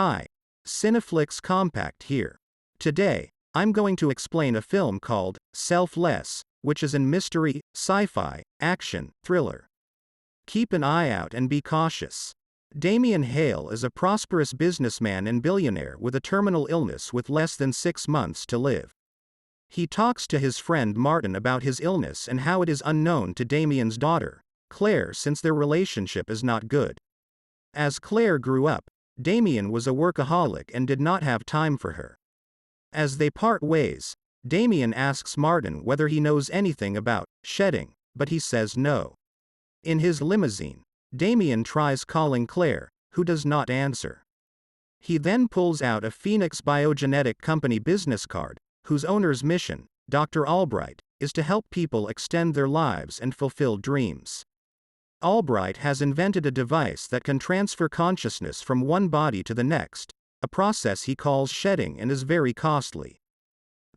Hi, CineFlix Compact here. Today, I'm going to explain a film called Selfless, which is a mystery, sci-fi, action, thriller. Keep an eye out and be cautious. Damien Hale is a prosperous businessman and billionaire with a terminal illness with less than 6 months to live. He talks to his friend Martin about his illness and how it is unknown to Damien's daughter, Claire, since their relationship is not good. As Claire grew up, Damien was a workaholic and did not have time for her. As they part ways, Damien asks Martin whether he knows anything about shedding, but he says no. In his limousine, Damien tries calling Claire, who does not answer. He then pulls out a Phoenix Biogenetic Company business card, whose owner's mission, Dr. Albright, is to help people extend their lives and fulfill dreams. Albright has invented a device that can transfer consciousness from one body to the next, a process he calls shedding and is very costly.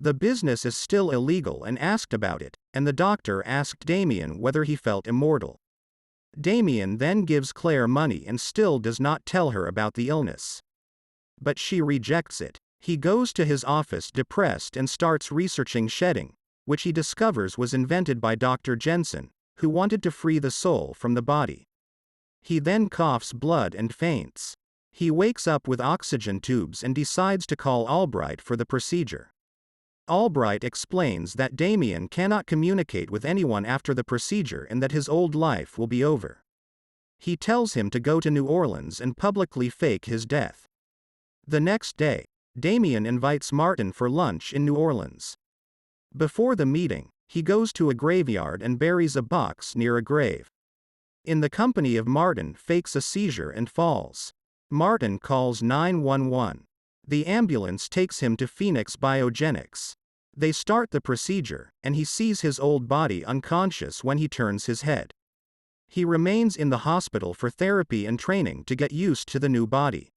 The business is still illegal and asked about it, and the doctor asked Damien whether he felt immortal. Damien then gives Claire money and still does not tell her about the illness. But she rejects it. He goes to his office depressed and starts researching shedding, which he discovers was invented by Dr. Jensen, who wanted to free the soul from the body. He then coughs blood and faints. He wakes up with oxygen tubes and decides to call Albright for the procedure. Albright explains that Damien cannot communicate with anyone after the procedure and that his old life will be over. He tells him to go to New Orleans and publicly fake his death. The next day, Damien invites Martin for lunch in New Orleans. Before the meeting, he goes to a graveyard and buries a box near a grave. In the company of Martin, fakes a seizure and falls. Martin calls 911. The ambulance takes him to Phoenix Biogenics. They start the procedure, and he sees his old body unconscious when he turns his head. He remains in the hospital for therapy and training to get used to the new body.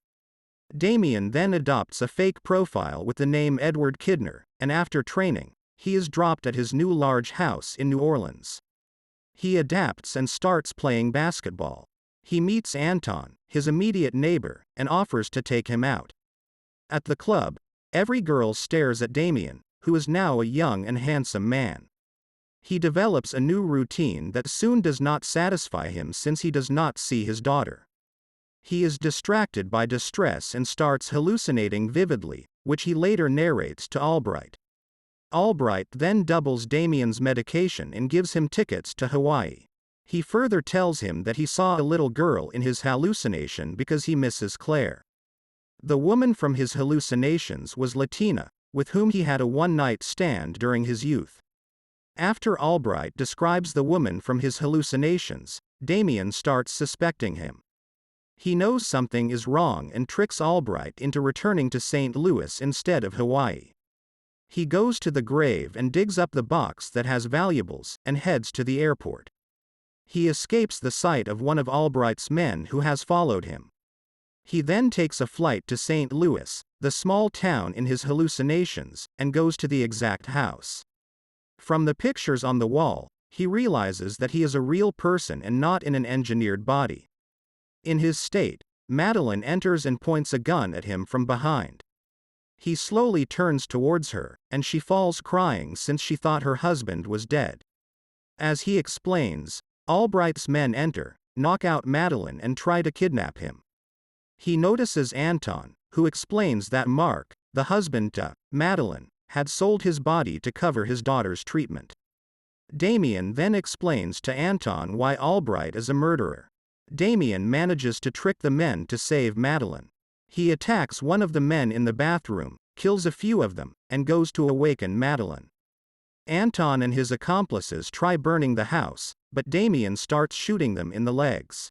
Damien then adopts a fake profile with the name Edward Kidner, and after training, he is dropped at his new large house in New Orleans. He adapts and starts playing basketball. He meets Anton, his immediate neighbor, and offers to take him out. At the club, every girl stares at Damien, who is now a young and handsome man. He develops a new routine that soon does not satisfy him since he does not see his daughter. He is distracted by distress and starts hallucinating vividly, which he later narrates to Albright. Albright then doubles Damien's medication and gives him tickets to Hawaii. He further tells him that he saw a little girl in his hallucination because he misses Claire. The woman from his hallucinations was Latina, with whom he had a one-night stand during his youth. After Albright describes the woman from his hallucinations, Damien starts suspecting him. He knows something is wrong and tricks Albright into returning to St. Louis instead of Hawaii. He goes to the grave and digs up the box that has valuables, and heads to the airport. He escapes the sight of one of Albright's men who has followed him. He then takes a flight to St. Louis, the small town in his hallucinations, and goes to the exact house. From the pictures on the wall, he realizes that he is a real person and not in an engineered body. In his state, Madeline enters and points a gun at him from behind. He slowly turns towards her, and she falls crying since she thought her husband was dead. As he explains, Albright's men enter, knock out Madeline and try to kidnap him. He notices Anton, who explains that Mark, the husband to Madeline, had sold his body to cover his daughter's treatment. Damien then explains to Anton why Albright is a murderer. Damien manages to trick the men to save Madeline. He attacks one of the men in the bathroom, kills a few of them, and goes to awaken Madeline. Anton and his accomplices try burning the house, but Damien starts shooting them in the legs.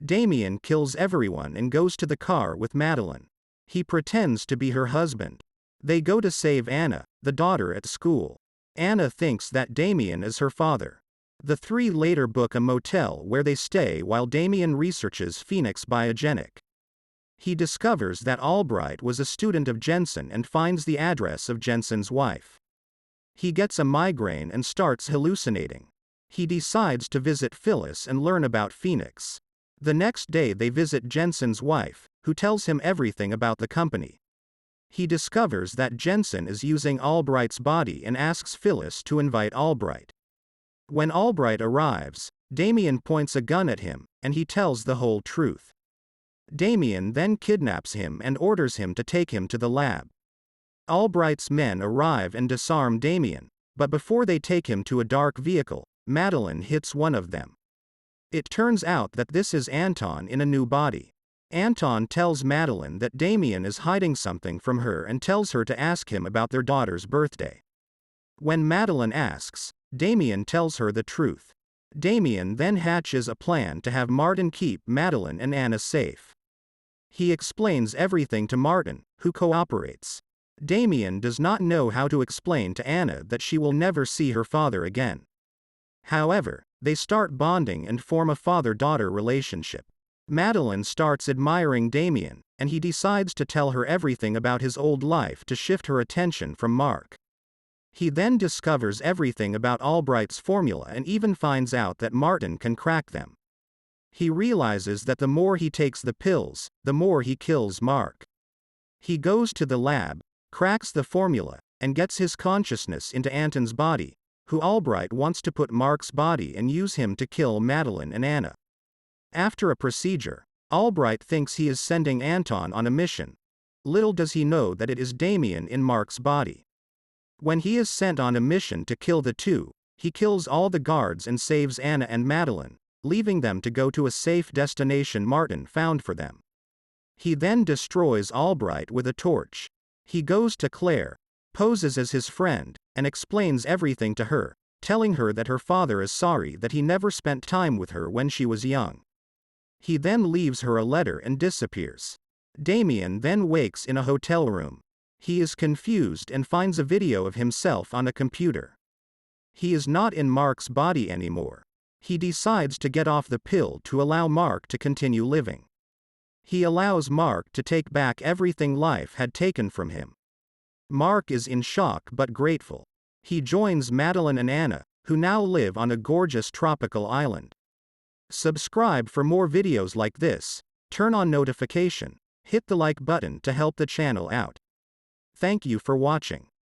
Damien kills everyone and goes to the car with Madeline. He pretends to be her husband. They go to save Anna, the daughter at school. Anna thinks that Damien is her father. The three later book a motel where they stay while Damien researches Phoenix Biogenic. He discovers that Albright was a student of Jensen and finds the address of Jensen's wife. He gets a migraine and starts hallucinating. He decides to visit Phyllis and learn about Phoenix. The next day they visit Jensen's wife, who tells him everything about the company. He discovers that Jensen is using Albright's body and asks Phyllis to invite Albright. When Albright arrives, Damien points a gun at him, and he tells the whole truth. Damien then kidnaps him and orders him to take him to the lab. Albright's men arrive and disarm Damien, but before they take him to a dark vehicle, Madeline hits one of them. It turns out that this is Anton in a new body. Anton tells Madeline that Damien is hiding something from her and tells her to ask him about their daughter's birthday. When Madeline asks, Damien tells her the truth. Damien then hatches a plan to have Martin keep Madeline and Anna safe. He explains everything to Martin, who cooperates. Damien does not know how to explain to Anna that she will never see her father again. However, they start bonding and form a father-daughter relationship. Madeline starts admiring Damien, and he decides to tell her everything about his old life to shift her attention from Mark. He then discovers everything about Albright's formula and even finds out that Martin can crack them. He realizes that the more he takes the pills, the more he kills Mark. He goes to the lab, cracks the formula, and gets his consciousness into Anton's body, who Albright wants to put Mark's body and use him to kill Madeline and Anna. After a procedure, Albright thinks he is sending Anton on a mission. Little does he know that it is Damien in Mark's body. When he is sent on a mission to kill the two, he kills all the guards and saves Anna and Madeline, leaving them to go to a safe destination Martin found for them. He then destroys Albright with a torch. He goes to Claire, poses as his friend, and explains everything to her, telling her that her father is sorry that he never spent time with her when she was young. He then leaves her a letter and disappears. Damien then wakes in a hotel room. He is confused and finds a video of himself on a computer. He is not in Mark's body anymore. He decides to get off the pill to allow Mark to continue living. He allows Mark to take back everything life had taken from him. Mark is in shock but grateful. He joins Madeline and Anna, who now live on a gorgeous tropical island. Subscribe for more videos like this, turn on notification, hit the like button to help the channel out. Thank you for watching.